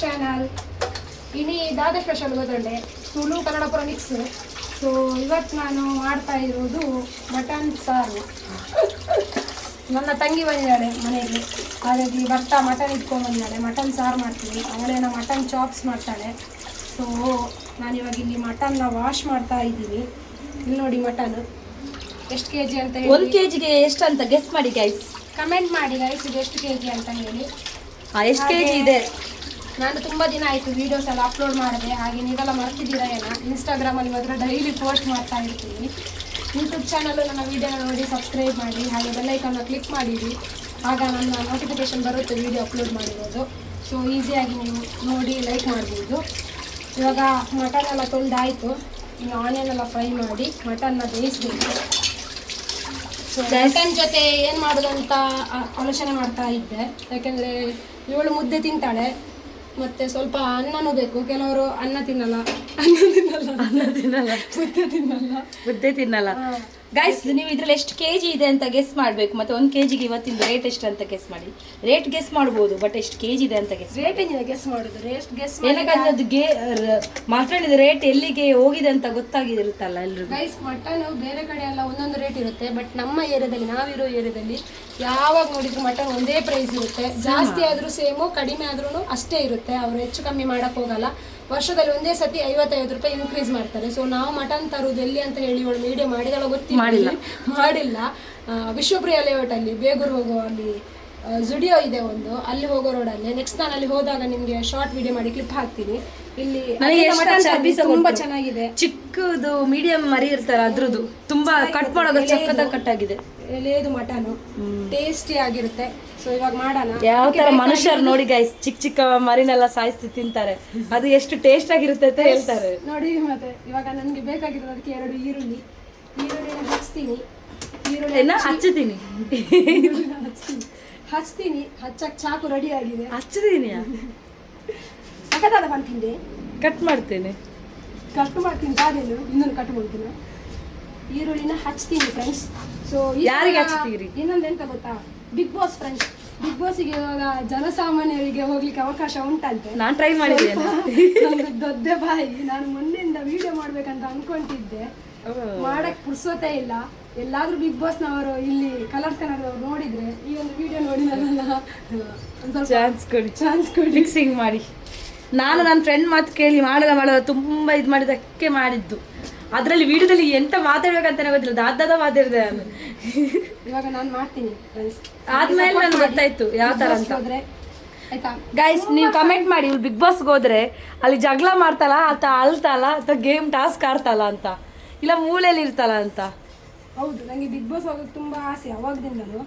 Channel. ಇನಿ ದಾದ special ಗೊತ್ತಂಡೆ Tulu ಕನ್ನಡಪುರ mix. So ಇವತ್ತು ನಾನು ಮಾಡ್ತಾ ಇರೋದು ಮಟನ್ ಸಾರು. ನನ್ನ ತಂಗಿ ಬಂದಿದ್ದಾಳೆ ಮನೆಯಲ್ಲಿ, ಹಾಗಾಗಿ ಭತ್ತ ಮಟನ್ ಇಟ್ಕೊಂಡು ಬಂದಿದ್ದಾಳೆ. ಮಟನ್ ಸಾರು ಮಾಡ್ತೀನಿ, ಅವಳೇನ ಮಟನ್ ಚಾಪ್ಸ್ ಮಾಡ್ತಾಳೆ. ಸೊ ನಾನಿವಾಗ ಇಲ್ಲಿ ಮಟನ್ನ ವಾಶ್ ಮಾಡ್ತಾ ಇದ್ದೀನಿ. ಇಲ್ಲಿ ನೋಡಿ ಮಟನ್ ಎಷ್ಟು ಕೆ ಜಿ ಅಂತ ಹೇಳಿ, 1 kgಗೆ ಎಷ್ಟು ಅಂತ ಗೆಸ್ ಮಾಡಿ ಗೈಸ್. ಕಮೆಂಟ್ ಮಾಡಿ ಗೈಸ್ ಇದು ಎಷ್ಟು ಕೆ ಜಿ ಅಂತ ಹೇಳಿ. ಎಷ್ಟು kg ಇದೆ? ನಾನು ತುಂಬ ದಿನ ಆಯಿತು ವೀಡಿಯೋಸ್ ಎಲ್ಲ ಅಪ್ಲೋಡ್ ಮಾಡಿದೆ, ಹಾಗೆ ನೀವೆಲ್ಲ ಮರ್ತಿದ್ದೀರಾ ಏನೋ. ಇನ್ಸ್ಟಾಗ್ರಾಮಲ್ಲಿ ಮಾತ್ರ ಡೈಲಿ ಪೋಸ್ಟ್ ಮಾಡ್ತಾ ಇರ್ತೀನಿ. ಯೂಟ್ಯೂಬ್ ಚಾನಲ್ಲು ನನ್ನ ವೀಡಿಯೋನ ನೋಡಿ ಸಬ್ಸ್ಕ್ರೈಬ್ ಮಾಡಿ, ಹಾಗೆ ಬೆಲ್ಲೈಕನ್ನ ಕ್ಲಿಕ್ ಮಾಡಿಡಿ, ಆಗ ನನ್ನ ನೋಟಿಫಿಕೇಷನ್ ಬರುತ್ತೆ ವೀಡಿಯೋ ಅಪ್ಲೋಡ್ ಮಾಡಿರೋದು. ಸೊ ಈಸಿಯಾಗಿ ನೀವು ನೋಡಿ ಲೈಕ್ ಮಾಡ್ಬೋದು. ಇವಾಗ ಮಟನ್ ಎಲ್ಲ ತೊಳೆದಾಯಿತು, ಇನ್ನು ಆನಿಯನ್ ಎಲ್ಲ ಫ್ರೈ ಮಾಡಿ ಮಟನ್ನ ಬೇಯಿಸಬೇಕು. ಸೊ ಮಟನ್ ಜೊತೆ ಏನು ಮಾಡೋದು ಅಂತ ಆಲೋಚನೆ ಮಾಡ್ತಾ ಇದ್ದೆ, ಯಾಕೆಂದರೆ ಇವಳು ಮುದ್ದೆ ತಿಂತಾಳೆ, ಮತ್ತು ಸ್ವಲ್ಪ ಅನ್ನನೂ ಬೇಕು. ಕೆಲವರು ಅನ್ನ ತಿನ್ನಲ್ಲ, ಮುದ್ದೆ ತಿನ್ನಲ್ಲ. ಗೈಸ್ ನೀವು ಇದ್ರಲ್ಲಿ ಎಷ್ಟು kg ಇದೆ ಅಂತ ಗೆಸ್ ಮಾಡಬೇಕು, ಮತ್ತೆ 1 kgಗೆ ಇವತ್ತಿನ ರೇಟ್ ಎಷ್ಟು ಅಂತ ಗೆಸ್ ಮಾಡಿ. ರೇಟ್ ಗೆಸ್ ಮಾಡ್ಬೋದು, ಬಟ್ ಎಷ್ಟು kg ಇದೆ ಅಂತ ಗೆಸ್. ರೇಟ್ ಏನಿದೆ ಗೆಸ್ ಮಾಡೋದು, ರೇಟ್ ಗೆಸ್ ಏನಕ್ಕಂದ್ರೆ ಅದು ಮಾತಾಡಿದ ರೇಟ್ ಎಲ್ಲಿಗೆ ಹೋಗಿದೆ ಅಂತ ಗೊತ್ತಾಗಿರುತ್ತಲ್ಲ ಎಲ್ರಿಗೂ. ಗೈಸ್ ಮಟನ್ ಬೇರೆ ಕಡೆ ಎಲ್ಲ ಒಂದೊಂದು ರೇಟ್ ಇರುತ್ತೆ, ಬಟ್ ನಮ್ಮ ಏರಿಯಾದಲ್ಲಿ, ನಾವಿರೋ ಏರಿಯಾದಲ್ಲಿ ಯಾವಾಗ ನೋಡಿದ್ರು ಮಟನ್ ಒಂದೇ ಪ್ರೈಸ್ ಇರುತ್ತೆ. ಜಾಸ್ತಿ ಆದರೂ ಸೇಮು, ಕಡಿಮೆ ಆದ್ರೂ ಅಷ್ಟೇ ಇರುತ್ತೆ. ಅವರು ಹೆಚ್ಚು ಕಮ್ಮಿ ಮಾಡಕ್ ಹೋಗಲ್ಲ. ವರ್ಷದಲ್ಲಿ ಒಂದೇ ಸತಿ 55 ರೂಪಾಯಿ ಇನ್ಕ್ರೀಸ್ ಮಾಡ್ತಾರೆ. ಸೊ ನಾವು ಮಟನ್ ತರುವುದು ಎಲ್ಲಿ ಅಂತ ಹೇಳಿ ಇವಳು ವಿಡಿಯೋ ಮಾಡಿದಳ ಮಾಡಿಲ್ಲ. ವಿಶ್ವಪ್ರಿಯ ಲೇಔಟ್ ಅಲ್ಲಿ ಬೇಗೂರು ಹೋಗೋ ಅಲ್ಲಿ ಜುಡಿಯೋ ಇದೆ ಒಂದು, ಅಲ್ಲಿ ಹೋಗೋ ರೋಡಲ್ಲಿ. ನೆಕ್ಸ್ಟ್ ನಾನು ಅಲ್ಲಿ ಹೋದಾಗ ನಿಮ್ಗೆ ಶಾರ್ಟ್ ವಿಡಿಯೋ ಮಾಡಿ ಕ್ಲಿಪ್ ಹಾಕ್ತೀನಿ. ಇಲ್ಲಿ ಮಟನ್ ಸರ್ವಿಸ್ ತುಂಬಾ ಚೆನ್ನಾಗಿದೆ. ಚಿಕ್ಕದು ಮೀಡಿಯಂ ಮರಿ ಇರ್ತಾರೆ ಅದ್ರದ್ದು, ತುಂಬಾ ಕಟ್ ಮಾಡೋದು ಚಕ್ಕದಾಗಿ ಕಟ್ ಆಗಿದೆ. ಎಲೆದು ಮಟನ್ ಟೇಸ್ಟಿ ಆಗಿರುತ್ತೆ. ಸೊ ಇವಾಗ ಮಾಡೋಣ. ಯಾವ ತರ ಮನುಷ್ಯರು ನೋಡಿ ಗೈಸ್, ಚಿಕ್ಕ ಚಿಕ್ಕ ಮರಿನೆಲ್ಲ ಸಾಯಿಸಿ ತಿಂತಾರೆ, ಅದು ಎಷ್ಟು ಟೇಸ್ಟ್ ಆಗಿರುತ್ತೆ ಅಂತ ಹೇಳ್ತಾರೆ ನೋಡಿ. ಮತ್ತೆ ಇವಾಗ ನನಗೆ ಬೇಕಾಗಿರೋದು ಅದಕ್ಕೆ 2 ಈರುಳ್ಳಿನ ಹಚ್ತೀನಿ. ಹಚ್ಚಕ್ ಚಾಕು ರೆಡಿ ಆಗಿದೆ. ಹಚ್ಚಿದೀನಿ, ಅಕ್ಕದಾದ ಬಂತಿದ್ದೆ, ಕಟ್ ಮಾಡ್ತೀನಿ ಅದೇನು ಇನ್ನೊಂದು ಕಟ್ ಮಾಡ್ತೀನಿ. ಈರುಳ್ಳಿನ ಹಚ್ತೀನಿ ಫ್ರೆಂಡ್ಸ್. ಸೊ ಯಾರಿಗೆ ಹಚ್ತೀರಿ? ಇನ್ನೊಂದು ಎಂತ ಗೊತ್ತಾ, ಬಿಗ್ ಬಾಸ್ ಫ್ರೆಂಡ್ಸ್, ಬಿಗ್ ಬಾಸ್ಗೆ ಇವಾಗ ಜನಸಾಮಾನ್ಯರಿಗೆ ಹೋಗ್ಲಿಕ್ಕೆ ಅವಕಾಶ ಉಂಟಂತೆ. ನಾನು ಟ್ರೈ ಮಾಡಿದ್ದೇನೆ. ದೊಡ್ಡ ಬಾಯಿ, ನಾನು ಮೊನ್ನೆಯಿಂದ ವಿಡಿಯೋ ಮಾಡ್ಬೇಕಂತ ಅನ್ಕೊಂಡಿದ್ದೆ, ಮಾಡಕ್ ಪುರ್ಸೋತೆ ಇಲ್ಲ. ಎಲ್ಲಾದ್ರೂ ಬಿಗ್ ಬಾಸ್ ನವರು ಇಲ್ಲಿ ಕಲರ್ಸ್ ಕನ್ನಡದವ್ರು ನೋಡಿದ್ರೆ ಈ ಒಂದು ವಿಡಿಯೋ ನೋಡಿ ಚಾನ್ಸ್ ಕೊಡಿ ಫಿಕ್ಸಿಂಗ್ ಮಾಡಿ. ನಾನು ನನ್ನ ಫ್ರೆಂಡ್ ಮಾತು ಕೇಳಿ ಮಾಡಲ್ಲ ತುಂಬಾ ಇದು ಮಾಡಿದಕ್ಕೆ ಮಾಡಿದ್ದು. ಅದರಲ್ಲಿ ವಿಡಿಯೋದಲ್ಲಿ ಎಂತ ಮಾತಾಡ್ಬೇಕಂತಾನೆ ಗೊತ್ತಿಲ್ಲ, ದಾದ ಮಾತಾಡಿದೆ ನಾನು. ಇವಾಗ ನಾನು ಮಾಡ್ತೀನಿ ಫ್ರೆಂಡ್ಸ್, ಆದ್ಮೇಲೆ ನನ್ಗೆ ಗೊತ್ತಾಯ್ತು ಯಾವ ತರ ಅಂತ. ಗೈಸ್ ನೀವು ಕಮೆಂಟ್ ಮಾಡಿ, ಇವ್ರು ಬಿಗ್ ಬಾಸ್ಗೆ ಹೋದ್ರೆ ಅಲ್ಲಿ ಜಗಳ ಮಾಡ್ತಾಳ ಅಥವಾ ಅಳ್ತಾಳ ಅಥವಾ ಗೇಮ್ ಟಾಸ್ಕ್ ಆಡ್ತಾಳ ಅಂತ, ಇಲ್ಲ ಮೂಲೆಯಲ್ಲಿ ಇರ್ತಾಳ ಅಂತ. ಹೌದು, ನನಗೆ ಬಿಗ್ ಬಾಸ್ ಹೋಗೋಕೆ ತುಂಬ ಆಸೆ ಅವಾಗದಿಂದಲೂ.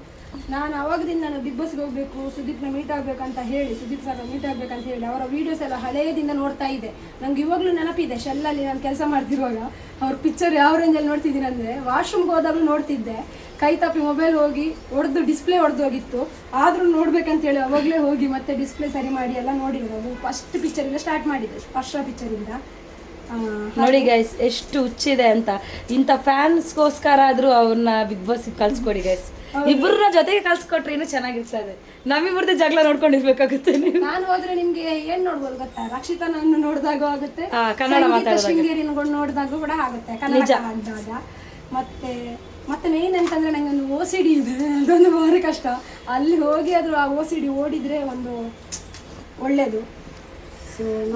ನಾನು ಬಿಗ್ ಬಾಸ್ಗೆ ಹೋಗಬೇಕು, ಸುದೀಪ್ನ ಮೀಟ್ ಆಗಬೇಕಂತ ಹೇಳಿ, ಸುದೀಪ್ ಸರ್ ಮೀಟ್ ಆಗಬೇಕಂತ ಹೇಳಿ ಅವರ ವೀಡಿಯೋಸ್ ಎಲ್ಲ ಹಳೆಯದಿಂದ ನೋಡ್ತಾ ಇದ್ದೆ. ನಂಗೆ ಇವಾಗಲೂ ನೆನಪಿದೆ, ಶೆಲ್ಲಲ್ಲಿ ನಾನು ಕೆಲಸ ಮಾಡ್ತಿರುವಾಗ ಅವ್ರ ಪಿಕ್ಚರ್ ಯಾವ ರೇಂಜಲ್ಲಿ ನೋಡ್ತಿದ್ದೀನಿ ಅಂದರೆ, ವಾಶ್ರೂಮ್ಗೆ ಹೋದಾಗಲೂ ನೋಡ್ತಿದ್ದೆ. ಕೈ ತಪ್ಪಿ ಮೊಬೈಲ್ ಹೋಗಿ ಡಿಸ್ಪ್ಲೇ ಹೊಡೆದು ಹೋಗಿತ್ತು, ಆದರೂ ನೋಡ್ಬೇಕಂತೇಳಿ ಅವಾಗಲೇ ಹೋಗಿ ಮತ್ತೆ ಡಿಸ್ಪ್ಲೇ ಸರಿ ಮಾಡಿ ಎಲ್ಲ ನೋಡಿರೋದು. ಫಸ್ಟ್ ಪಿಕ್ಚರಿಂದ ಸ್ಟಾರ್ಟ್ ಮಾಡಿದ್ದೆ, ಸ್ಪರ್ಶ ಪಿಕ್ಚರಿಂದ. ನೋಡಿ ಗೈಸ್ ಎಷ್ಟು ಹುಚ್ಚಿದೆ ಅಂತ. ಇಂಥ ಫ್ಯಾನ್ಸ್ಗೋಸ್ಕರ ಆದ್ರೂ ಅವ್ರನ್ನ ಬಿಗ್ ಬಾಸ್ ಕಳ್ಸ್ಕೊಡಿ ಗೈಸ್. ಇಬ್ಬರನ್ನ ಜೊತೆಗೆ ಕಳ್ಸ್ಕೊಟ್ರೆ ಇನ್ನೂ ಚೆನ್ನಾಗಿರ್ತದೆ. ನಮ್ಮಿಬ್ಬರದ್ದು ಜಗಳ ನೋಡ್ಕೊಂಡಿರ್ಬೇಕಾಗುತ್ತೆ. ನಾನು ಹೋದ್ರೆ ನಿಮ್ಗೆ ಏನ್ ನೋಡ್ಬೋದು ಗೊತ್ತಾ, ರಕ್ಷಿತನನ್ನು ನೋಡಿದಾಗೂ ಆಗುತ್ತೆ, ಕನ್ನಡ ಮಾತಾಡೋದು ಶೃಂಗೇರಿನ ನೋಡಿದಾಗೂ ಕೂಡ ಆಗುತ್ತೆ ಕನ್ನಡ ಆದಾಗ. ಮತ್ತೆ ಮೇನ್ ಅಂತಂದ್ರೆ ನಂಗೆ ಒಂದು OCD ಇದೆ, ಅದೊಂದು ಭಾರಿ ಕಷ್ಟ. ಅಲ್ಲಿ ಹೋಗಿ ಆದ್ರೂ ಆ OCD ಓಡಿದ್ರೆ ಒಂದು ಒಳ್ಳೇದು.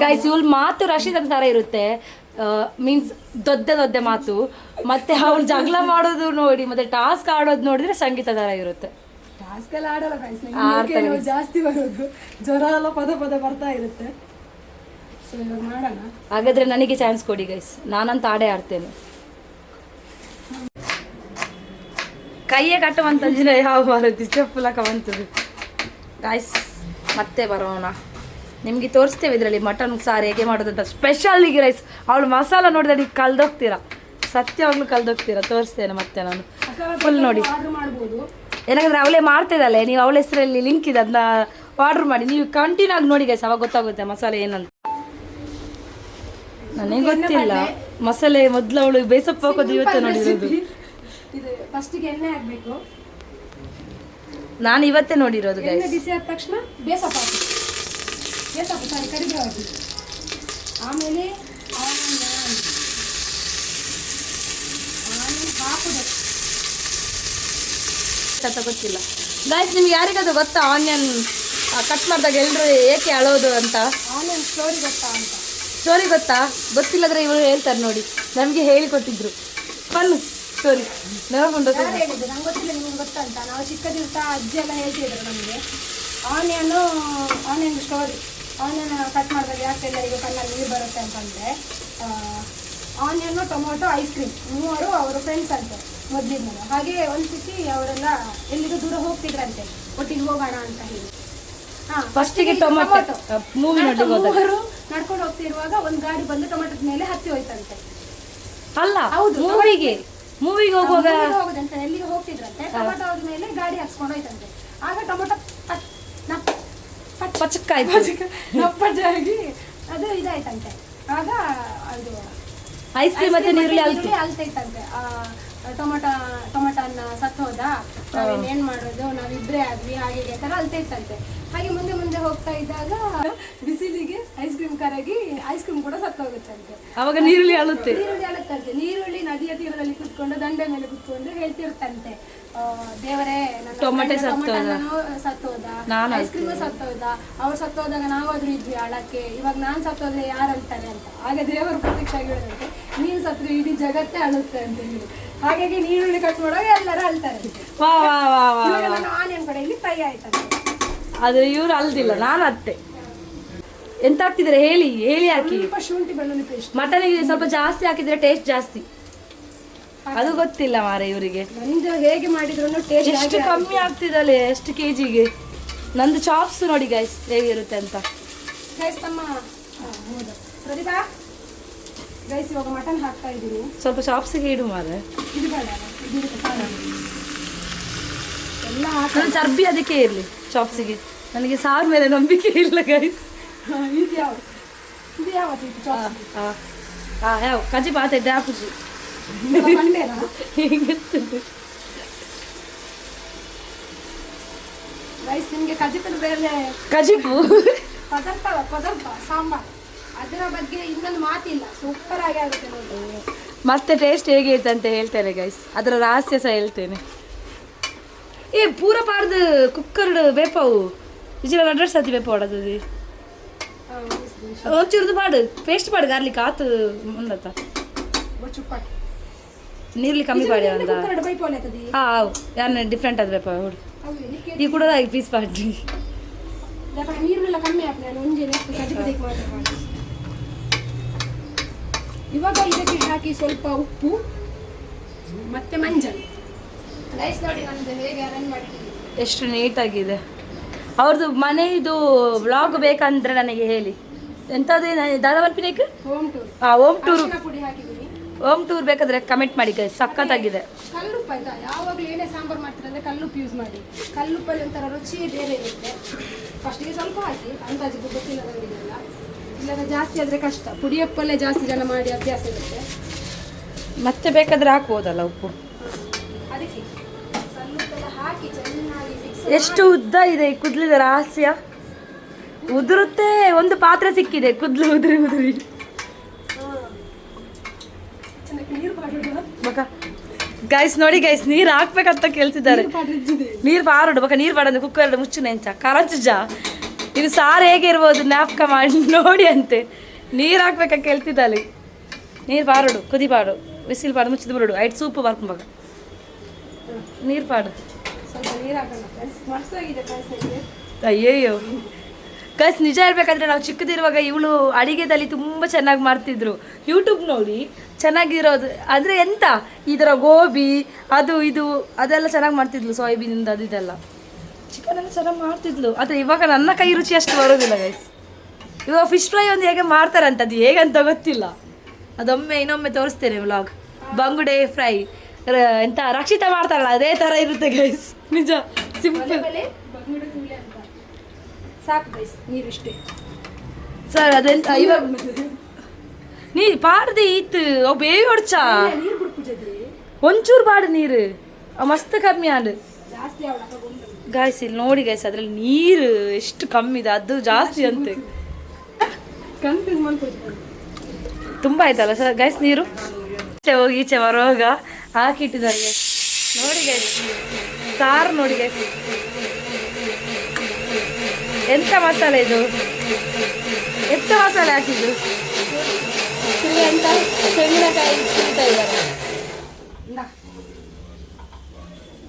ಗೈಸ್ ಇವಳ ಮಾತು ರಶೀದನ್ ತರ ಇರುತ್ತೆ, ಮೀನ್ಸ್ ದೊಡ್ಡ ಮಾತು. ಮತ್ತೆ ಅವಳು ಜಗಳ ಮಾಡೋದು ನೋಡಿ, ಮತ್ತೆ ಟಾಸ್ಕ್ ಆಡೋದು ನೋಡಿದ್ರೆ ಸಂಗೀತ ತರ ಇರುತ್ತೆ. ಟಾಸ್ಕ್ ಎಲ್ಲ ಆಡಲ್ಲ, ಜಾಸ್ತಿ ಬರೋದು, ಜ್ವರ ಎಲ್ಲ ಪದ ಬರ್ತಾ ಇರುತ್ತೆ. ಸೊ ಇವಾಗ ಮಾಡೋಣ. ಹಾಗಾದ್ರೆ ನನಗೆ ಚಾನ್ಸ್ ಕೊಡಿ ಗೈಸ್, ನಾನಂತ ಆಡ್ತೇನೆ. ಕೈಯೇ ಕಟ್ಟುವಂತ ಯಾವ ಬರುತ್ತೆ, ಚಪ್ಪಲಕ ಬಂತದ್ದು. ಗೈಸ್ ಮತ್ತೆ ಬರೋಣ, ನಿಮಗೆ ತೋರಿಸ್ತೇವೆ ಇದರಲ್ಲಿ ಮಟನ್ ಸಾರು ಹೇಗೆ ಮಾಡೋದಂತ ಸ್ಪೆಷಲಿಗೆ. ರೈಸ್ ಅವಳು ಮಸಾಲ ನೋಡಿದ್ರೆ ನೀವು ಕಲ್ದೋಗ್ತೀರಾ, ಸತ್ಯವಾಗ್ಲೂ ಕಲ್ದೋಗ್ತೀರಾ. ತೋರಿಸ್ತೇನೆ ಮತ್ತೆ ನಾನು ಫುಲ್ ನೋಡಿ. ಏನಾದ್ರೆ ಅವಳೇ ಮಾಡ್ತಿದ್ದಾಳೆ, ನೀವು ಅವಳ ಹೆಸರಲ್ಲಿ ಲಿಂಕ್ ಇದೆ, ಅದನ್ನ ಆರ್ಡರ್ ಮಾಡಿ. ನೀವು ಕಂಟಿನ್ಯೂ ಆಗಿ ನೋಡಿ ಗೈಸ್, ಅವಾಗ ಗೊತ್ತಾಗುತ್ತೆ ಮಸಾಲೆ ಏನಂತ. ನನಗೆ ಗೊತ್ತಿಲ್ಲ ಮಸಾಲೆ, ಮೊದಲು ಅವಳು ಬೇಸಪ್ಪ ಹಾಕೋದು ಇವತ್ತು ನೋಡಿರೋದು. ನಾನು ಇವತ್ತೇ ನೋಡಿರೋದು ಗೈಸ್. ಬಿಸಿ ಆದ ತಕ್ಷಣ ಬೇಸಪ್ಪ ಹಾಕಿ ಏಸಪ್ಪು ಸಾರಿ ಕರಿಬೇವು, ಆಮೇಲೆ ಆನಿಯನ್ ಹಾಕುದು. ಗೊತ್ತಿಲ್ಲ ಗೈಸ್, ನಿಮ್ಗೆ ಯಾರಿಗಾದ್ರು ಗೊತ್ತಾ ಆನಿಯನ್ ಕಟ್ ಮಾಡಿದಾಗ ಎಲ್ಲರೂ ಏಕೆ ಅಳೋದು ಅಂತ? ಆನಿಯನ್ ಸ್ಟೋರಿ ಗೊತ್ತಾ ಅಂತ. ಸ್ಟೋರಿ ಗೊತ್ತಾ? ಗೊತ್ತಿಲ್ಲದ್ರೆ ಇವರು ಹೇಳ್ತಾರೆ ನೋಡಿ, ನಮಗೆ ಹೇಳಿಕೊಟ್ಟಿದ್ರು. Bun story ನೆನಪುಂಟು? ಯಾರು ಹೇಳಿದ್ದು ನಂಗೆ ಗೊತ್ತಿಲ್ಲ, ನಿಮ್ಗೆ ಗೊತ್ತಾ ಅಂತ. ನಾವು ಚಿಕ್ಕದಿರ್ತಾ ಅಜ್ಜಿ ಎಲ್ಲ ಹೇಳ್ತಿದ್ರು ನಮಗೆ ಆನಿಯನ್ ಸ್ಟೋರಿ. ಆನಿಯನ್ ಕಟ್ ಮಾಡಿದಾಗ ಯಾಕೆ ಎಲ್ಲರಿಗೂ ಕಣ್ಣಲ್ಲಿ ನೀರು ಬರುತ್ತೆ ಅಂತಂದರೆ, ಆನಿಯನ್ನು ಟೊಮೊಟೊ ಐಸ್ ಕ್ರೀಮ್ ಮೂವರು ಅವರು ಫ್ರೆಂಡ್ಸ್ ಅಂತೆ ಮೊದಲಿಂದ. ಹಾಗೆ ಒಂದು ಸತಿ ಅವರೆಲ್ಲ ಎಲ್ಲಿಗೂ ದೂರ ಹೋಗ್ತಿದ್ರಂತೆ ಒಟ್ಟಿಗೆ ಹೋಗೋಣ ಅಂತ ಹೇಳಿ. ಫಸ್ಟಿಗೆ ಟೊಮೊಟೊ ಮೂವಿ ಮೂವರು ನಡ್ಕೊಂಡು ಹೋಗ್ತಿರುವಾಗ ಒಂದು ಗಾಡಿ ಬಂದು ಟೊಮೊಟೊದ ಮೇಲೆ ಹತ್ತಿ ಹೋಯ್ತಂತೆ. ಅಲ್ಲ, ಹೌದು, ಮೂವಿಗೆ ಹೋಗುವಾಗ ಹೋಗುದಂತ ಎಲ್ಲಿಗೆ ಹೋಗ್ತಿದ್ರಂತೆ, ಟೊಮೊಟೊ ಮೇಲೆ ಗಾಡಿ ಹಚ್ಕೊಂಡು ಹೋಯ್ತಂತೆ. ಆಗ ಟೊಮೊಟೊ ನಪ್ಪಟ್ಟಾಗಿ ಅದು ಇದಾಯ್ತಂತೆ. ಆಗ ಅದು ಐಸ್ ಕ್ರೀಮ್ ಮತ್ತೆ ನೀರುಳ್ಳಿ ಅಲ್ತೈತಂತೆ. ಟೊಮೊಟೊನ್ನ ಸತ್ತು ಹೋದ, ನಾವೇನ್ ಮಾಡೋದು, ನಾವಿಬ್ರೇ ಆದ್ವಿ, ಹಾಗೆ ತರ ಅಲ್ತೈತಂತೆ. ಹಾಗೆ ಮುಂದೆ ಮುಂದೆ ಹೋಗ್ತಾ ಇದ್ದಾಗ ಬಿಸಿಲಿಗೆ ಐಸ್ ಕ್ರೀಮ್ ಕರಗಿ ಐಸ್ ಕ್ರೀಮ್ ಕೂಡ ಸತ್ತು ಹೋಗುತ್ತಂತೆ. ಅವಾಗ ನೀರುಳ್ಳಿ ಅಳುತ್ತೆ. ನೀರುಳ್ಳಿ ನದಿಯ ತೀರದಲ್ಲಿ ಕುತ್ಕೊಂಡು ದಂಡೆ ಮೇಲೆ ಕುತ್ಕೊಂಡು ಹೇಳ್ತಿರ್ತಂತೆ, ದೇವರೇ ಟೊಮೊಟೊ ಸತ್ತೋದ, ಐಸ್ ಕ್ರೀಮ್ ಸತ್ತೋದ, ಅವ್ರು ಸತ್ತೋದಾಗ ನಾವಾದ್ರೂ ಇದ್ವಿ ಅಳಕ್ಕೆ, ಇವಾಗ ನಾನ್ ಸತ್ತೋದ್ರೆ ಯಾರು ಅಳ್ತಾರೆ ಅಂತ. ಆಗ ದೇವರು ಪ್ರತ್ಯಕ್ಷ ಆಗಿರೋದಂತೆ, ನೀನ್ ಸತ್ರು ಇಡೀ ಜಗತ್ತೇ ಅಳುತ್ತೆ ಅಂತ ಹೇಳಿ. ಹಾಗಾಗಿ ನೀರುಳ್ಳಿ ಕಟ್ ಮಾಡುವಾಗ ಎಲ್ಲರೂ ಅಳ್ತಾರೆ. ಆನಿಯನ್ ಕಡೆ ಇಲ್ಲಿ ಫ್ರೈ ಆಯ್ತಂತೆ. ಆದ್ರೆ ಇವ್ರು ಅಲ್ದಿಲ್ಲ, ನಾನು ಅತ್ತೆ. ಎಂತ ಹಾಕ್ತಿದ್ರೆ ಹೇಳಿ ಹಾಕಿ. ಶುಂಠಿ ಬೆಳ್ಳುಳ್ಳಿ ಪೇಸ್ಟ್. ಮಟನಿಗೆ ಸ್ವಲ್ಪ ಜಾಸ್ತಿ ಹಾಕಿದ್ರೆ ಟೇಸ್ಟ್ ಜಾಸ್ತಿ, ಅದು ಗೊತ್ತಿಲ್ಲ ಮಾರೆ ಇವರಿಗೆ. ನಂದು ಹೇಗೆ ಮಾಡಿದ್ರು ಟೇಸ್ಟ್ ಎಷ್ಟು ಕಮ್ಮಿ ಆಗ್ತಿದಲ್ಲ ಎಷ್ಟು ಕೆಜಿಗೆ. ನಂದು ಚಾಪ್ಸ್ ನೋಡಿ ಗೈಸ್ ಹೇಗಿರುತ್ತೆ ಅಂತ. ಗೈಸ್ ತಮ್ಮ ಹೌದು ಪ್ರದೀಪಾ, ಗೈಸ್ ಇವಾಗ ಮಟನ್ ಹಾಕ್ತಾ ಇದ್ದೀನಿ. ಸ್ವಲ್ಪ ಚಾಪ್ಸಿಗೆ ಇಡು ಮಾರೆ. ಇದು ಬೇಡ, ಎಲ್ಲ ನನ್ನ ಚರ್ಬಿ ಅದಕ್ಕೆ ಇರಲಿ ಚಾಪ್ಸಿಗೆ. ನನಗೆ ಸಾರ್ ಮೇಲೆ ನಂಬಿಕೆ ಇಲ್ಲ ಗೈಸ್. ಇದು ಯಾವ ಯಾವ ಕಜಿ ಬಾತೆ ಡ್ಯಾಪುಜಿ ಗೈಸ್, ನಿಮ್ಗೆ ಕಜಿಪದ ಬೇರೆ ಕಜಿಪು ಪದಾರ್ಥ ಸಾಂಬಾರ್, ಅದರ ಬಗ್ಗೆ ಇನ್ನೊಂದು ಮಾತಿಲ್ಲ, ಸೂಪರ್ ಆಗಿ ಆಗುತ್ತೆ ನೋಡಿ. ಮತ್ತೆ ಟೇಸ್ಟ್ ಹೇಗೆ ಐತೆ ಅಂತ ಹೇಳ್ತೇನೆ ಗೈಸ್, ಅದರ ರಹಸ್ಯ ಸಹ ಹೇಳ್ತೇನೆ. ಏ ಪೂರ ಪಾಡ್ದು ಕುಕ್ಕರ್ಡ್ ಬೇಪವು ಇಜಿಲ ಅಡ್ರೆಸ್ ಆತಿ ಬೇಪ ಹೊಡದು ಒಂಚೂರ್ದು ಪಾಡು ಪೇಸ್ಟ್ ಪಾಡು ಗಾರ್ಲಿಕ್ ಆತು ಮುಂದತ್ತ ನೀರ್ಲಿ ಕಮ್ಮಿ ಪಾಡಿ ಅಂತ. ಹಾಂ ಯಾರು ಡಿಫ್ರೆಂಟ್ ಅದು ಬೇಪ ಹುಡು ಈ ಕೂಡ ಪೀಸ್ ಪಾಡಿ ನೀರೆಲ್ಲ ಕಮ್ಮಿ ಆಗ್ತದೆ. ಇವಾಗ ಇದಕ್ಕೆ ಹಾಕಿ ಸ್ವಲ್ಪ ಉಪ್ಪು ಮತ್ತೆ ಮಂಜಲ್. ರೈಸ್ ನೋಡಿ ನಮ್ದು ಹೇಗೆ ಅರೇಂಜ್ ಮಾಡಿದ್ದೀವಿ, ಎಷ್ಟು ನೀಟಾಗಿದೆ. ಅವ್ರದ್ದು ಮನೆಯದು ವ್ಲಾಗ್ ಬೇಕಂದ್ರೆ ನನಗೆ ಹೇಳಿ. ಎಂಥದ್ದು ದಾದಾವನ್ಪಿನೇಕ್ ಹೋಮ್ ಟೂರ್. ಹೋಮ್ ಟೂರ್, ಪುಡಿ ಹಾಕಿದ್ದೀನಿ. ಹೋಮ್ ಟೂರ್ ಬೇಕಾದ್ರೆ ಕಮೆಂಟ್ ಮಾಡಿ ಗೈಸ್, ಸಖತ್ತಾಗಿದೆ. ಕಲ್ಲುಪ್ಪು ಆಯ್ತಾ, ಯಾವಾಗಲೂ ಏನೇ ಸಾಂಬಾರು ಮಾಡ್ತೀರಂದ್ರೆ ಕಲ್ಲುಪ್ಪು ಯೂಸ್ ಮಾಡಿ. ಕಲ್ಲುಪ್ಪಲ್ಲಿ ಒಂಥರ ರುಚಿಯೇ ಬೇರೆ ಇರುತ್ತೆ. ಫಸ್ಟಿಗೆ ಸ್ವಲ್ಪ ಹಾಕಿ, ಅಂದಾಜಿಗೆ ಗೊತ್ತಿಲ್ಲ ನನಗೆಲ್ಲ, ಇಲ್ಲಾಂದ್ರೆ ಜಾಸ್ತಿ ಆದರೆ ಕಷ್ಟ. ಪುಡಿಯಪ್ಪಲ್ಲೇ ಜಾಸ್ತಿ ಜನ ಮಾಡಿ ಅಭ್ಯಾಸ ಇರುತ್ತೆ. ಮತ್ತೆ ಬೇಕಾದ್ರೆ ಹಾಕ್ಬೋದಲ್ಲ ಉಪ್ಪು. ಅದಕ್ಕೆ ಕಲ್ಲುಪ್ಪೆಲ್ಲ ಹಾಕಿ ಚೆನ್ನಾಗಿ ಎಷ್ಟು ಉದ್ದ ಇದೆ ಈ ಕುದ್ಲಿದ ರಹಸ್ಯ. ಉದುರುತ್ತೆ, ಒಂದು ಪಾತ್ರೆ ಸಿಕ್ಕಿದೆ ಕುದ್ಲು ಉದುರಿ ಉದುರಿ. ಗೈಸ್ ನೋಡಿ ಗೈಸ್, ನೀರು ಹಾಕ್ಬೇಕಂತ ಕೇಳ್ತಿದ್ದಾರೆ. ನೀರು ಪಾರೋಡು ಬಕ ನೀರು ಪಾಡಂದು ಕುಕ್ಕರ್ ಮುಚ್ಚು ನೆಂಚ ಕರಂಚುಜ ಇದು ಸಾರು ಹೇಗೆ ಇರ್ಬೋದು ಜ್ಞಾಪಕ ಮಾಡಿ ನೋಡಿ ಅಂತೆ. ನೀರು ಹಾಕ್ಬೇಕ ಕೇಳ್ತಿದ್ದಾಳೆ. ನೀರು ಪಾರೋಡು ಕುದಿ ಪಾಡು ಬಿಸಿಲು ಪಾಡು ಮುಚ್ಚಿದು ಬಿಡು ಐಟ್ ಸೂಪು ಬರ್ಕೊಂಬಾಗ ನೀರು ಪಾಡು. ಸ್ವಲ್ಪ ನೀರು ಹಾಕೋಣ. ಅಯ್ಯಯ್ಯೋ ಗೈಸ್, ನಿಜ ಹೇಳ್ಬೇಕಂದ್ರೆ ನಾವು ಚಿಕ್ಕದಿರುವಾಗ ಇವಳು ಅಡಿಗೆದಲ್ಲಿ ತುಂಬ ಚೆನ್ನಾಗಿ ಮಾಡ್ತಿದ್ರು. ಯೂಟ್ಯೂಬ್ ನೋಡಿ ಚೆನ್ನಾಗಿರೋದು ಅಂದರೆ ಎಂತ ಇದರ ಗೋಬಿ ಅದು ಇದು ಅದೆಲ್ಲ ಚೆನ್ನಾಗಿ ಮಾಡ್ತಿದ್ಲು. ಸೋಯಾಬೀನಿಂದ ಅದು ಇದೆಲ್ಲ ಚಿಕನೆಲ್ಲ ಚೆನ್ನಾಗಿ ಮಾಡ್ತಿದ್ಲು. ಆದರೆ ಇವಾಗ ನನ್ನ ಕೈ ರುಚಿ ಅಷ್ಟು ಬರೋದಿಲ್ಲ ಗೈಸ್. ಇವಾಗ ಫಿಶ್ ಫ್ರೈ ಒಂದು ಹೇಗೆ ಮಾಡ್ತಾರೆ ಅಂತ, ಅದು ಹೇಗಂತ ಗೊತ್ತಿಲ್ಲ. ಅದೊಮ್ಮೆ ಇನ್ನೊಮ್ಮೆ ತೋರಿಸ್ತೇನೆ ವ್ಲಾಗ್. ಬಂಗುಡೆ ಫ್ರೈ ಎಂತ ರಕ್ಷಿತಾ ಮಾಡ್ತಾರಲ್ಲ ಅದೇ ಥರ ಇರುತ್ತೆ ಗೈಸ್. ನಿಜ ಸಿಂಪಲ್. ಸಾಕು ಗೈಸ್, ನೀರು ಇಷ್ಟೇ ಸರ್. ಅದೆಂತ ಇವಾಗ ನೀರು ಪಾಡ್ದೆ ಈತು ಅವು ಬೇವಿ ಹೊಡ್ಚ ನೀರು ಬಿಡ್ಪುಜದೆ ಒಂಚೂರು ಪಾಡು ನೀರು ಮಸ್ತ್ ಕಮ್ಮಿ ಆಡು ಜಾಸ್ತಿ ಗಾಯ್ಸ್. ಇಲ್ಲಿ ನೋಡಿ ಗೈಸ್, ಅದ್ರಲ್ಲಿ ನೀರು ಎಷ್ಟು ಕಮ್ಮಿ ಇದೆ, ಅದು ಜಾಸ್ತಿ ಅಂತೆ. ಕನ್ಫ್ಯೂಸ್ ಮಾಡ್ಕೊಡ್ತಾರೆ. ತುಂಬ ಆಯ್ತಲ್ಲ ಸರ್ ಗೈಸ್ ನೀರು. ಹೋಗಿ ಈಚೆ ಬರುವಾಗ ಹಾಕಿಟ್ಟಿದ್ದಾರೆ ಗೈಸ್. ನೋಡಿ ಗೈಸ್ ಸಾರು ನೋಡಿ ಗೈಸ್, ಎಂತ ಮಸಾಲೆ ಇದು, ಎಂತ ಮಸಾಲೆ ಹಾಕಿದ್ದು ಅಂತ ತೆಂಗಿನಕಾಯಿ ತಿಂತಾ ಇದ್ದಾರೆ.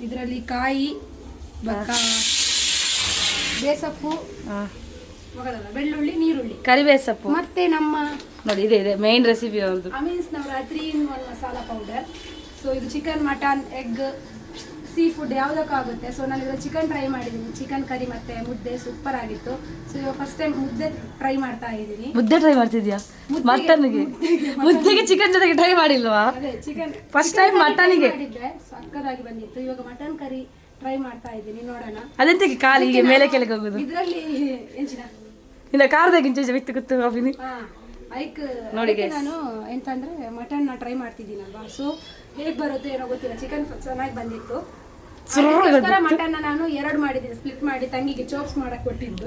ಇದರಲ್ಲಿ ಕಾಯಿ, ಬೇಸಪ್ಪು, ಬೆಳ್ಳುಳ್ಳಿ, ನೀರುಳ್ಳಿ, ಕರಿಬೇವು ಸೊಪ್ಪು ಮತ್ತೆ ನಮ್ಮ ನೋಡಿ ಇದೆ ಮೇನ್ ರೆಸಿಪಿ ಅವ್ರದ್ದು. ಅಮೀನ್ಸ್ನವರ 3-in-1 ಮಸಾಲಾ ಪೌಡರ್. ಸೊ ಇದು chicken, mutton, egg, sea food ಯಾವುದಕ್ಕಾಗುತ್ತೆ. ಸೊ ನಾನು ಇದರಲ್ಲಿ ಚಿಕನ್ ಟ್ರೈ ಮಾಡಿದ್ದೀನಿ, ಚಿಕನ್ ಕರಿ ಮತ್ತೆ ಮುದ್ದೆ ಸೂಪರ್ ಆಗಿತ್ತು. ಸೊ ಇವಾಗ ಫಸ್ಟ್ ಟೈಮ್ ಮುದ್ದೆ ಟ್ರೈ ಮಾಡ್ತಾ ಇದ್ದೀನಿ. ಮುದ್ದೆ ಟ್ರೈ ಮಾಡ್ತಿದ್ಯಾ? ಮಟನ್ಗೆ ಮುದ್ದೆಗೆ ಚಿಕನ್ ಜೊತೆಗೆ ಟ್ರೈ ಮಾಡಿಲ್ವಾ? ಅದೇ ಚಿಕನ್ ಫಸ್ಟ್ ಟೈಮ್ ಮಟನ್ಗೆ ಮಾಡಿದ್ದೆ, ಸಕ್ಕತ್ತಾಗಿ ಬಂದಿತ್ತು. ಇವಾಗ ಮಟನ್ ಕರಿ ಟ್ರೈ ಮಾಡ್ತಾ ಇದ್ದೀನಿ, ನೋಡೋಣ. ಅದೆಂತಕ್ಕೆ ಕಾಲಿಗೆ ಮೇಲೆ ಕೆಳಗೆ ಹೋಗುದು? ಇದರಲ್ಲಿ ಎಂಚಿನ ಇಲ್ಲ ಕಾರ್ದಾಗಿಂಚ ಬಿತ್ತು ಕೂತು ಕಾಫಿನಿ ಐಕ್ ನೋಡಿ ನಾನು ಎಂತಂದ್ರೆ ಮಟನ್ ಟ್ರೈ ಮಾಡ್ತಿದ್ದೀನಲ್ವಾ. ಸೊ ಹೇಗೆ ಬರುತ್ತೆ ಏನೋ ಗೊತ್ತಿಲ್ಲ, ಚಿಕನ್ ಚೆನ್ನಾಗಿ ಬಂದಿತ್ತು. ಮಟನ್ ನಾನು 2 ಮಾಡಿದ್ದೀನಿ, ಸ್ಪ್ಲಿಟ್ ಮಾಡಿ ತಂಗಿಗೆ ಚಾಪ್ಸ್ ಮಾಡಕ್ ಕೊಟ್ಟಿದ್ದು.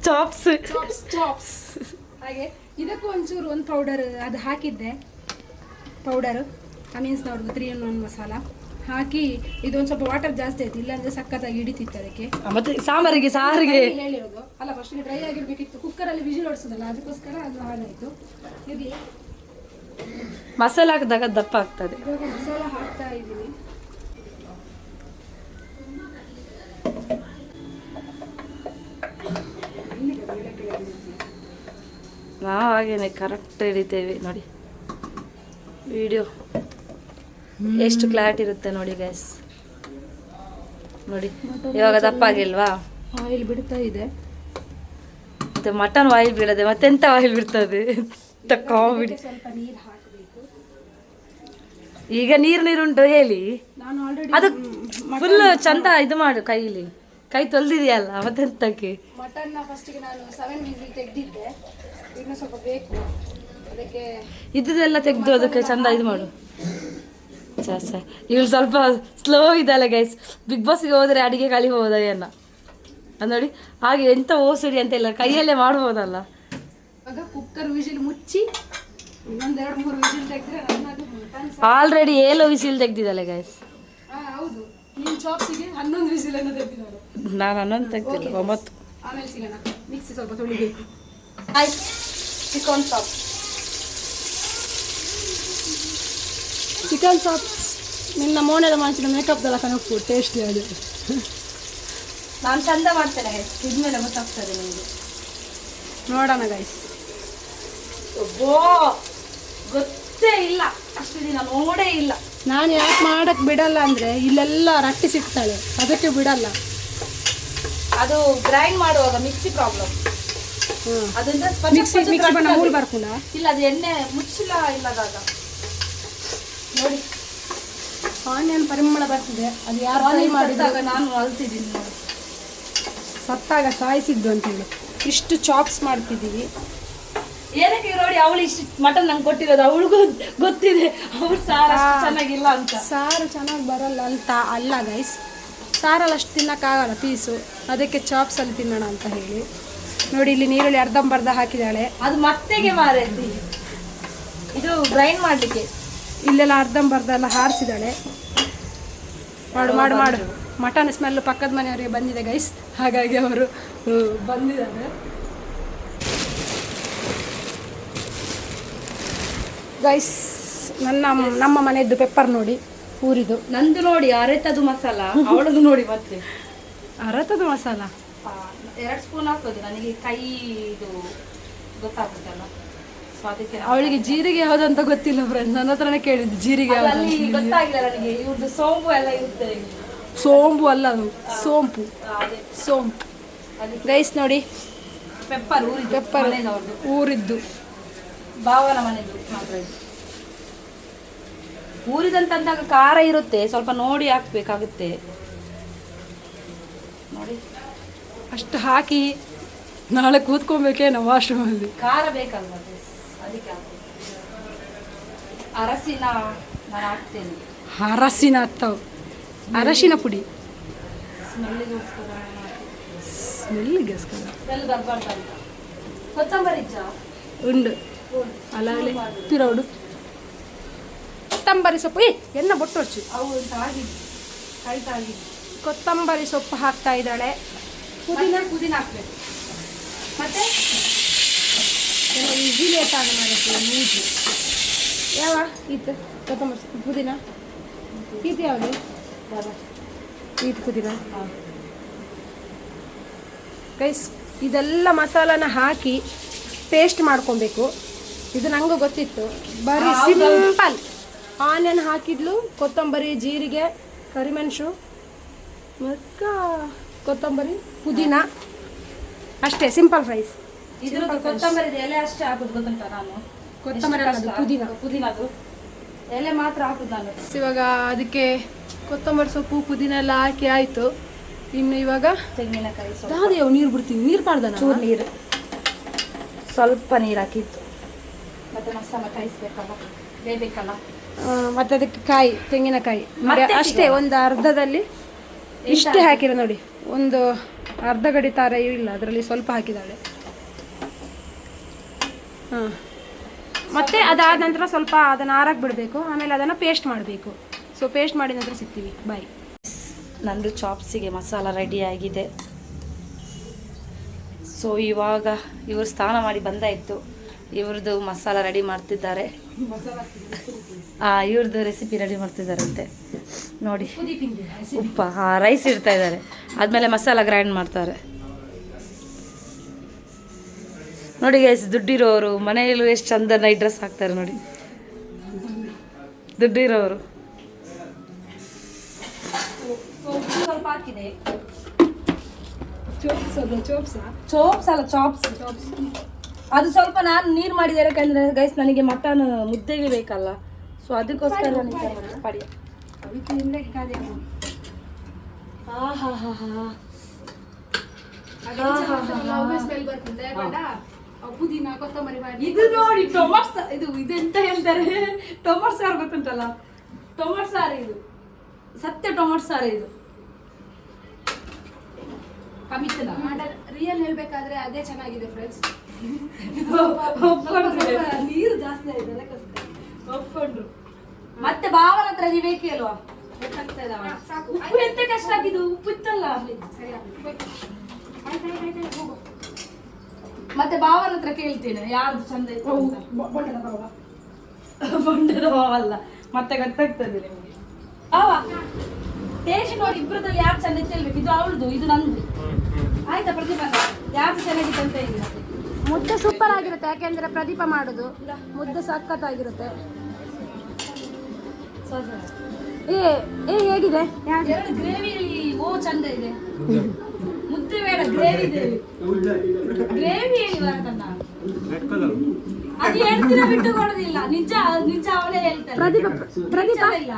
ಚಾಪ್ಸ್ ಹಾಗೆ ಇದಕ್ಕೂ ಒಂಚೂರು ಒಂದು ಪೌಡರ್ ಅದು ಹಾಕಿದ್ದೆ, ಪೌಡರ್ ಅಮೀನ್ಸ್ನವ್ರದ್ದು 3-in-1 ಮಸಾಲ ಹಾಕಿ. ಇದೊಂದು ಸ್ವಲ್ಪ ವಾಟರ್ ಜಾಸ್ತಿ ಆಯ್ತು, ಇಲ್ಲಾಂದ್ರೆ ಸಖತ್ತಾಗಿ ಹಿಡಿತಿತ್ತು ಅದಕ್ಕೆ. ಮತ್ತೆ ಸಾರಿಗೆ ಹೇಳಿರೋದು ಅಲ್ಲ, ಫಸ್ಟ್ ಡ್ರೈ ಆಗಿರ್ಬೇಕಿತ್ತು, ಕುಕ್ಕರಲ್ಲಿ ವಿಜಿಲ್ ಹೊಡ್ಸೋದಲ್ಲ, ಅದಕ್ಕೋಸ್ಕರ ಅದು ಹಾಗಾಯ್ತು. ಇರಲಿ, ಮಸಾಲ ಹಾಕಿದಾಗ ದಪ್ಪ ಆಗ್ತದೆ. ಇವಾಗ ಮಸಾಲ ಹಾಕ್ತಾ ಇದ್ದೀನಿ. ನಾವು ಹಾಗೇನೆ ಕರೆಕ್ಟ್ ಹಿಡಿತೇವೆ ನೋಡಿ. ವಿಡಿಯೋ ಎಷ್ಟು ಕ್ಲಾರಿಟಿ ಇರುತ್ತೆ ನೋಡಿ ಗೈಸ್. ನೋಡಿ ಇವಾಗ ದಪ್ಪ ಆಗಿಲ್ವಾ? ಆಯಿಲ್ ಬಿಡ್ತಾ ಇದೆ. ಮತ್ತೆ ಮಟನ್ ಆಯಿಲ್ ಬೀಳದೆ ಮತ್ತೆಂತ ಆಯಿಲ್ ಬಿಡ್ತದೆ? ಕಾಮಿಡಿ. ಸ್ವಲ್ಪ ನೀರು ಹಾಕಬೇಕು. ಈಗ ನೀರುಂಟು ಹೇಳಿ. ನಾನು ಆಲ್ರೆಡಿ ಅದು ಫುಲ್ ಚಂದ ಇದು ಮಾಡು, ಕೈಲಿ ಕೈ ತೊಳ್ದಿದೆಯಲ್ಲ ಮತ್ತೆಂತಕ್ಕೆ. ಮಟನ್ನ ಫಸ್ಟಿಗೆ ನಾನು 7 ವಿಸಿಲ್ ತೆಗೆದಿದ್ದೆ, ಇನ್ನು ಸ್ವಲ್ಪ ಬೇಕು ಅದಕ್ಕೆ. ಇದ್ದಿದ್ದೆಲ್ಲ ತೆಗೆದು ಅದಕ್ಕೆ ಚಂದ ಇದು ಮಾಡು. ಇವಳು ಸ್ವಲ್ಪ ಸ್ಲೋ ಇದ್ದಲ್ಲ ಗೈಸ್. ಬಿಗ್ ಬಾಸ್ಗೆ ಹೋದರೆ ಅಡಿಗೆ ಕಲಿ ಹೋದ ಏನ ಅದು ನೋಡಿ. ಹಾಗೆ ಎಂತ ಓಸಡಿ ಅಂತ ಇಲ್ಲ, ಕೈಯಲ್ಲೇ ಮಾಡ್ಬೋದಲ್ಲ. ಆಗ ಕುಕ್ಕರ್ ವಿಸಿಲ್ ಮುಚ್ಚಿ ಇನ್ನೊಂದು 2-3 ವಿಸಿಲ್ ತೆಗೆದ್ರೆ ನನ್ನದು ಮಟನ್ ಆಲ್ರೆಡಿ 7 ವಿಸಿಲ್ ತೆಗ್ದಿದ್ದಲ್ಲ ಗೈಸ್. ಹೌದು, ನಿಮ್ಮ ಚಾಪ್ಸಿಗೆ 11 ವಿಸಿಲ್ ಅನ್ನು ತೆಗೆದಿದ್ದಾರೆ. ನಾನು 11 ತೆಗ್ದಿಲ್ಲ, 9. ಆಮೇಲೆ ಸಿಗೋಣ. ಮಿಕ್ಸಿ ಸ್ವಲ್ಪ ತೊಳಿಬೇಕು. ಆಯ್ತು, ಚಿಕನ್ ಚಾಪ್ಸ್. ಚಿಕನ್ ಚಾಪ್ಸ್ ನಿನ್ನ ಮೋನೆದ ಮಾಡಿಸಿದ ಮೇಕಪ್ದೆಲ್ಲ ಕನಪು ಟೇಸ್ಟಿ ಅದು. ನಾನು ಚಂದ ಮಾಡ್ತೇನೆ ಗೈಸ್, ಇದ್ಮೇಲೆ ಗೊತ್ತಾಗ್ತದೆ ನಿಮಗೆ. ನೋಡೋಣ ಗೈಸ್. ಗೊತ್ತೇ ಇಲ್ಲ, ಅಷ್ಟು ದಿನ ನೋಡೇ ಇಲ್ಲ. ನಾನು ಯಾಕೆ ಮಾಡಕ್ಕೆ ಬಿಡಲ್ಲ ಅಂದರೆ ಇಲ್ಲೆಲ್ಲ ರಟ್ಟಿ ಸಿಗ್ತಾಳೆ, ಅದಕ್ಕೆ ಬಿಡಲ್ಲ. ಅದು ಗ್ರೈಂಡ್ ಮಾಡುವಾಗ ಮಿಕ್ಸಿ ಪ್ರಾಬ್ಲಮ್. ಅದರಿಂದ ಮಿಕ್ಸಿ ಬಣ್ಣ ಮೂರು ಬರ್ಕುಂಡ ಇಲ್ಲ, ಅದು ಎಣ್ಣೆ ಮುಚ್ಚಿಲ್ಲ ಇಲ್ಲದಾಗ ನೋಡಿ ಆನಿಯನ್ ಪರಿಮಳ ಬರ್ತಿದೆ. ಅದು ಯಾರು ಫ್ರೈ ಮಾಡಿದಾಗ ನಾನು ಅಲ್ತಿದ್ದೀನಿ ನೋಡಿ. ಸತ್ತಾಗ ಸಾಯಿಸಿದ್ದು ಅಂತೇಳಿ ಇಷ್ಟು ಚಾಪ್ಸ್ ಮಾಡ್ತಿದ್ದೀವಿ. ಏನಕ್ಕೆ ನೋಡಿ, ಅವಳು ಇಷ್ಟು ಮಟನ್ ನಂಗೆ ಕೊಟ್ಟಿರೋದು ಅವಳಿಗೂ ಗೊತ್ತಿದೆ ಅವ್ರು ಸಾರು ಚೆನ್ನಾಗಿಲ್ಲ ಅಂತ. ಸಾರು ಚೆನ್ನಾಗಿ ಬರಲ್ಲ ಅಂತ ಅಲ್ಲ ಗೈಸ್, ಸಾರಲ್ಲಿ ಅಷ್ಟು ತಿನ್ನೋಕ್ಕಾಗಲ್ಲ ಪೀಸು, ಅದಕ್ಕೆ ಚಾಪ್ಸಲ್ಲಿ ತಿನ್ನೋಣ ಅಂತ ಹೇಳಿ. ನೋಡಿ ಇಲ್ಲಿ ನೀರುಳ್ಳಿ ಅರ್ಧಂಬರ್ಧ ಹಾಕಿದ್ದಾಳೆ. ಅದು ಮತ್ತೆಗೆ ಮಾರೈತಿ, ಇದು ಗ್ರೈಂಡ್ ಮಾಡಲಿಕ್ಕೆ. ಇಲ್ಲೆಲ್ಲ ಅರ್ಧಂಬರ್ಧ ಎಲ್ಲ ಹಾರಿಸಿದ್ದಾಳೆ. ಮಾಡು ಮಾಡು ಮಾಡು. ಮಟನ್ ಸ್ಮೆಲ್ ಪಕ್ಕದ ಮನೆಯವರಿಗೆ ಬಂದಿದೆ ಗೈಸ್, ಹಾಗಾಗಿ ಅವರು ಬಂದಿದ್ದಾರೆ. ಗೈಸ್ ನಮ್ಮ ಮನೆಯದ್ದು ಪೆಪ್ಪರ್ ನೋಡಿ, ಊರಿದು. ನಂದು ನೋಡಿ ಅರೆತದು ಮಸಾಲ, ಅವಳದು ನೋಡಿ ಮತ್ತೆ ಅರತದು ಮಸಾಲ 2 ಸ್ಪೂನ್ ಹಾಕೋದು. ನನಗೆ ಕೈ ಇದು ಗೊತ್ತಾಗುತ್ತಲ್ಲ, ಸೊ ಅದಕ್ಕೆ ಅವಳಿಗೆ ಜೀರಿಗೆ ಯಾವುದಂತ ಗೊತ್ತಿಲ್ಲ ಫ್ರೆಂಡ್ಸ್, ನನ್ನ ಹತ್ರನೇ ಕೇಳಿದ್ದು ಜೀರಿಗೆ ಅಲ್ಲಿ ಗೊತ್ತಾಗಿಲ್ಲ ನನಗೆ. ಇವ್ರದ್ದು ಸೋಂಪು ಎಲ್ಲ ಇರುತ್ತೆ. ಸೋಂಪು ಅಲ್ಲ, ಅದು ಸೋಂಪು, ಸೋಂಪು ಗೈಸ್. ನೋಡಿ ಪೆಪ್ಪರ್ ಪೆಪ್ಪರ್ ಊರಿದ್ದು, ಭಾವನ ಮನೆದು ಮಾತ್ರ ಇದು. ಊರಿದಂತಂದಾಗ ಖಾರ ಇರುತ್ತೆ, ಸ್ವಲ್ಪ ನೋಡಿ ಹಾಕ್ಬೇಕಾಗುತ್ತೆ ನೋಡಿ. ಅಷ್ಟು ಹಾಕಿ ನಾಳೆ ಕೂತ್ಕೊಬೇಕೇನೋ ವಾಶ್ರೂಮಲ್ಲಿ. ಖಾರ ಬೇಕಲ್ವ, ಅದಕ್ಕೆ ಅರಸಿನ ನಾನು ಹಾಕ್ತೇನೆ. ಅರಸಿನ ಹತ್ತವು, ಅರಶಿನ ಪುಡಿ ಸ್ಮೆಲ್ಲಿಗೋಸ್ಕರ. ಸ್ಮೆಲ್ಲಿಗೋಸ್ಕರ ಸ್ಮೆಲ್ ಬರಬಾರ್ದು ಅಂತ. ಕೊತ್ತಂಬರಿ ಉಂಡು ಅಲಾಗಲೇ ತಿರೋಡು ಕೊತ್ತಂಬರಿ ಸೊಪ್ಪು ಎನ್ನ ಬೊಟ್ಟೊಚ್ಚು ಅವು ಆಗಿದೆ ಕೈತ ಆಗಿದೆ. ಕೊತ್ತಂಬರಿ ಸೊಪ್ಪು ಹಾಕ್ತಾ ಇದ್ದಾಳೆ. ಪುದೀನ ಹಾಕ್ಬೇಕು. ಮತ್ತೆ ಈಸಿ ಲೇಟ್ ಆಗಲ್ಲ ಮೂಜಿ ಯಾವ ಈತು ಕೊತ್ತಂಬರಿ ಸೊಪ್ಪು ಪುದೀನ ಈತು ಯಾವುದು ಈತು ಪುದೀನ ಗೈಸ್ ಇದೆಲ್ಲ ಮಸಾಲಾನ ಹಾಕಿ ಪೇಸ್ಟ್ ಮಾಡ್ಕೊಬೇಕು. ಇದು ನಂಗೂ ಗೊತ್ತಿತ್ತು. ಬರೀ ಸಿಂಪಲ್ ಆನಿಯನ್ ಹಾಕಿದ್ಲು, ಕೊತ್ತಂಬರಿ, ಜೀರಿಗೆ, ಕರಿಮೆಣಸು ಮತ್ತು ಕೊತ್ತಂಬರಿ, ಪುದೀನ ಅಷ್ಟೇ. Simple fries. ಇದ್ರದ್ದು ಕೊತ್ತಂಬರಿ ಎಲೆ ಅಷ್ಟೇ ಹಾಕುದು ಗೊತ್ತುಂಟ ನಾನು. ಕೊತ್ತಂಬರಿ ಪುದೀನದು ಎಲೆ ಮಾತ್ರ ಹಾಕುದು ನಾನು. ಇವಾಗ ಅದಕ್ಕೆ ಕೊತ್ತಂಬರಿ ಸೊಪ್ಪು ಪುದೀನ ಎಲ್ಲ ಹಾಕಿ ಆಯಿತು. ಇನ್ನು ಇವಾಗ ತೆಂಗಿನಕಾಯಿ ಯಾವ್ದು ನೀರು ಬಿಡ್ತೀನಿ. ನೀರು ಪಾಡ್ದಾನ ಚೂರು ನೀರು, ಸ್ವಲ್ಪ ನೀರು ಹಾಕಿತ್ತು. ಮತ್ತೆ ಮಸಾಲ ಕಾಯಿಸ್ಬೇಕಲ್ಲ, ಬೇಯಬೇಕಲ್ಲ. ಮತ್ತೆ ಅದಕ್ಕೆ ಕಾಯಿ, ತೆಂಗಿನಕಾಯಿ ಮತ್ತೆ ಅಷ್ಟೇ. ಒಂದು ಅರ್ಧದಲ್ಲಿ ಇಷ್ಟೇ ಹಾಕಿರೋ ನೋಡಿ. ಒಂದು ಅರ್ಧ ಗಡಿ ತರ ಇಲ್ಲ, ಅದರಲ್ಲಿ ಸ್ವಲ್ಪ ಹಾಕಿದ್ದಾಳೆ. ಹಾಂ, ಮತ್ತೆ ಅದಾದ ನಂತರ ಸ್ವಲ್ಪ ಅದನ್ನು ಆರಕ್ಕೆ ಬಿಡಬೇಕು. ಆಮೇಲೆ ಅದನ್ನು ಪೇಸ್ಟ್ ಮಾಡಬೇಕು. ಸೊ ಪೇಸ್ಟ್ ಮಾಡಿದ ನಂತರ ಸಿಗ್ತೀವಿ. ಬಾಯ್. ನಂದು ಚಾಪ್ಸಿಗೆ ಮಸಾಲ ರೆಡಿ ಆಗಿದೆ. ಸೊ ಇವಾಗ ಇವರು ಸ್ನಾನ ಮಾಡಿ ಬಂದಾಯಿತು. ಇವ್ರದ್ದು ಮಸಾಲ ರೆಡಿ ಮಾಡ್ತಿದ್ದಾರೆ. ಇವ್ರದ್ದು ರೆಸಿಪಿ ರೆಡಿ ಮಾಡ್ತಿದ್ದಾರಂತೆ ನೋಡಿ. ಉಪ್ಪ ರೈಸ್ ಇಡ್ತಾ ಇದ್ದಾರೆ, ಆದಮೇಲೆ ಮಸಾಲ ಗ್ರೈಂಡ್ ಮಾಡ್ತಾರೆ ನೋಡಿ ಗೈಸ್. ದುಡ್ಡಿರೋರು ಮನೆಯಲ್ಲೂ ಎಷ್ಟು ಚಂದ ನೈಟ್ ಡ್ರೆಸ್ ಹಾಕ್ತಾರೆ ನೋಡಿ, ದುಡ್ಡಿರೋರು. ಸ್ವಲ್ಪ ಹಾಕಿದೆ ಚೋಪ್ಸ್ ಅಲ್ಲ, ಚಾಪ್ಸ್. ಅದು ಸ್ವಲ್ಪ ನಾನು ನೀರು ಮಾಡಿದೆ, ಯಾಕಂದ್ರೆ ಗೈಸ್ ನನಗೆ ಮಟನ್ ಮುದ್ದೆಗೆ ಬೇಕಲ್ಲ. ಸೊ ಅದಕ್ಕೋಸ್ಕರ ಪಡಿ. ಇದು ನೋಡಿ ಟೊಮಾಟೊ, ಇದೆಂತ ಹೇಳ್ತಾರೆ, ಟೊಮಾಟೊ ಸಾರು ಗೊತ್ತುಂಟಲ್ಲ, ಟೊಮಾಟೊ ಸಾರು ಇದು, ಸತ್ಯ ಟೊಮಾಟೊ ಸಾರು ಇದು. ರಿಯಲ್ ಹೇಳ್ಬೇಕಾದ್ರೆ ಅದೇ ಚೆನ್ನಾಗಿದೆ ಫ್ರೆಂಡ್ಸ್. ನೀರು ಜಾಸ್ತಿ ಆಯ್ತು, ಒಪ್ಕೊಂಡ್ರು. ಮತ್ತೆ ಭಾವನ ಹತ್ರ ಬೇಕೇ ಅಲ್ವಾ, ಉಪ್ಪು ಎಂತ ಕಷ್ಟ ಆಗಿದ್ದು, ಉಪ್ಪು ಇತ್ತಲ್ಲ. ಮತ್ತೆ ಭಾವನ ಹತ್ರ ಕೇಳ್ತೇನೆ ಯಾರ್ದು ಚಂದ ಇತ್ತು. ಬೊಂಡದ ಭಾವಲ್ಲ, ಮತ್ತೆ ಗೊತ್ತಾಗ್ತದೆ ನಿಮಗೆ. ಟೇಸ್ಟ್ ನೋಡಿ, ಇಬ್ಬರದಲ್ಲಿ ಯಾರು ಚಂದ ಇತ್ತು ಹೇಳ್ಬೇಕು. ಇದು ಅವಳದು, ಇದು ನಂದು. ಆಯ್ತಾ ಪ್ರದೀಪ, ಯಾರು ಚೆನ್ನಾಗಿತ್ತು ಅಂತ ಹೇಳಿ. ಮುದ್ದೆ ಸೂಪರ್ ಆಗಿರುತ್ತೆ, ಯಾಕೆಂದ್ರೆ ಪ್ರದೀಪ ಮಾಡೋದು ಮುದ್ದೆ ಸಖತ್ತಾಗಿರುತ್ತೆ. ಹೇಗಿದೆ ಎರಡು ಗ್ರೇವಿ ಚಂದ ಇದೆ. ಮುದ್ದೆ ಬೇಡ, ಗ್ರೇವಿ ಇದೆ. ಗ್ರೇವಿ ಹೇಳಿ ಬರ್ತಲ್ಲ, ಅದು 2 ದಿನ ಬಿಟ್ಟು ಕೊಡೋದಿಲ್ಲ. ನಿಜ ನಿಜ ಅವಳೇ ಹೇಳ್ತಾರೆ. ಪ್ರದೀಪ ಇಲ್ಲ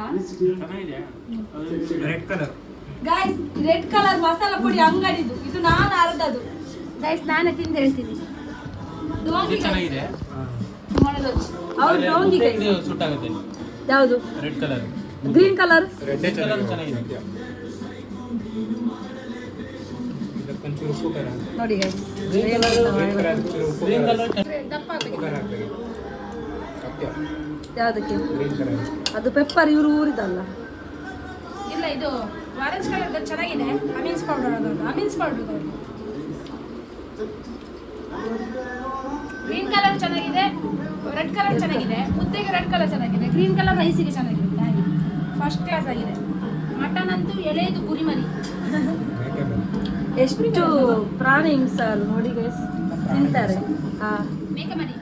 ಗಾಯ್ಸ್, ರೆಡ್ ಕಲರ್ ಮಸಾಲ ಪುಡಿ ಅಂಗಡಿದು, ಇದು ನಾನು ಅರ್ಧದು. ಗೈಸ್ ನಾನೇ ತಿಂದು ಹೇಳ್ತೀನಿ. ಡೋಂಗಿ ಅವ್ರು ಡೋಂಗಿ ಯಾವುದು? Red colour, green colour, red colour ಚೆನ್ನಾಗಿದೆ. ಇದಕ್ಕೊಂಚೂರು ಉಪ್ಪು ಖಾರ ನೋಡಿ ಗೈಸ್, ಗ್ರೀನ್ ಕಲರ್ ದಪ್ಪ ಯಾವುದಕ್ಕೆ? ಗ್ರೀನ್ ಕಲರ್ ಅದು ಪೆಪ್ಪರ್ ಇವರು ಊರಿದಲ್ಲ. ಇಲ್ಲ, ಇದು ಆರೆಂಜ್ ಕಲರ್ ಚೆನ್ನಾಗಿದೆ. ಅಮೀನ್ಸ್ ಪೌಡರ್, ಅದು ಅಮೀನ್ಸ್ ಪೌಡರ್. ಗ್ರೀನ್ ಕಲರ್ ಚೆನ್ನಾಗಿದೆ, ರೆಡ್ ಕಲರ್ ಚೆನ್ನಾಗಿದೆ, ಮುದ್ದೆಗೆ ರೆಡ್ ಕಲರ್ ಚೆನ್ನಾಗಿದೆ, ಗ್ರೀನ್ ಕಲರ್ ರೈಸಿಗೆ ಚೆನ್ನಾಗಿದೆ. ಹಾಗೆ ಫಸ್ಟ್ ಕ್ಲಾಸ್ ಆಗಿದೆ. ಮಟನ್ ಅಂತೂ ಎಲೆದು ಕುರಿಮರಿ. ಎಷ್ಟು ಪ್ರಾಣಿ ಹಿಂಸೆ ನೋಡಿ ಗೈಸ್, ತಿಂತಾರೆ. ಮೇಕೆ ಮರಿ.